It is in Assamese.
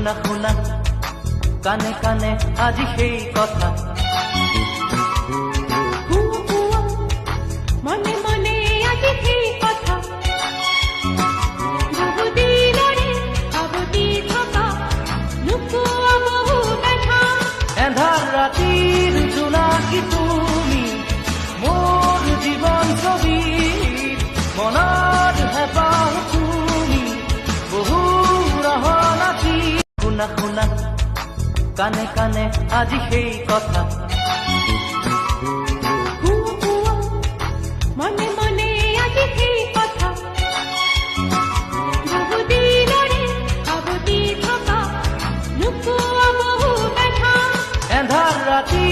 শুনা শুনা কানে কানে আজি সেই কথা মনে মনে আজি সেই কথা বহুদিনৰে আৱতি থকা নোপোৱা বহু দেখা এন্ধাৰ ৰাতিৰ জোনাকী তুমি মোৰ জীৱন ছবি মনত হেঁপাহ তুমি বহু ৰহনাতি শুনা শুনা কানে কানে আজি সেই কথা মনে মনে আজি সেই কথা বহুদিনৰে আৱতি থকা নোপোৱা বহু দেখা এন্ধাৰ ৰাতি